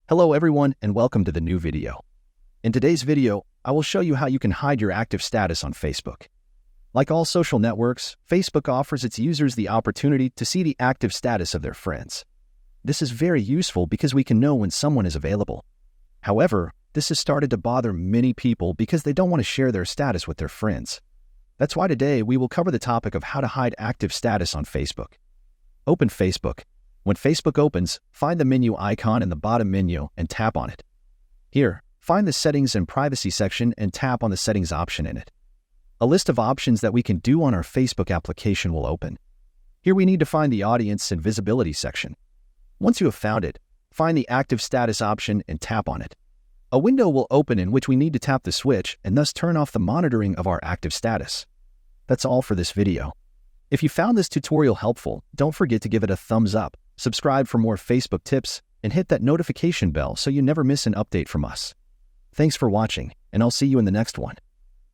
Hello everyone and welcome to the new video. In today's video, I will show you how you can hide your active status on Facebook. Like all social networks, Facebook offers its users the opportunity to see the active status of their friends. This is very useful because we can know when someone is available. However, this has started to bother many people because they don't want to share their status with their friends. That's why today we will cover the topic of how to hide active status on Facebook. Open Facebook. When Facebook opens, find the menu icon in the bottom menu and tap on it. Here, find the Settings and Privacy section and tap on the Settings option in it. A list of options that we can do on our Facebook application will open. Here we need to find the Audience and Visibility section. Once you have found it, find the Active Status option and tap on it. A window will open in which we need to tap the switch and thus turn off the monitoring of our active status. That's all for this video. If you found this tutorial helpful, don't forget to give it a thumbs up. Subscribe for more Facebook tips, and hit that notification bell so you never miss an update from us. Thanks for watching, and I'll see you in the next one.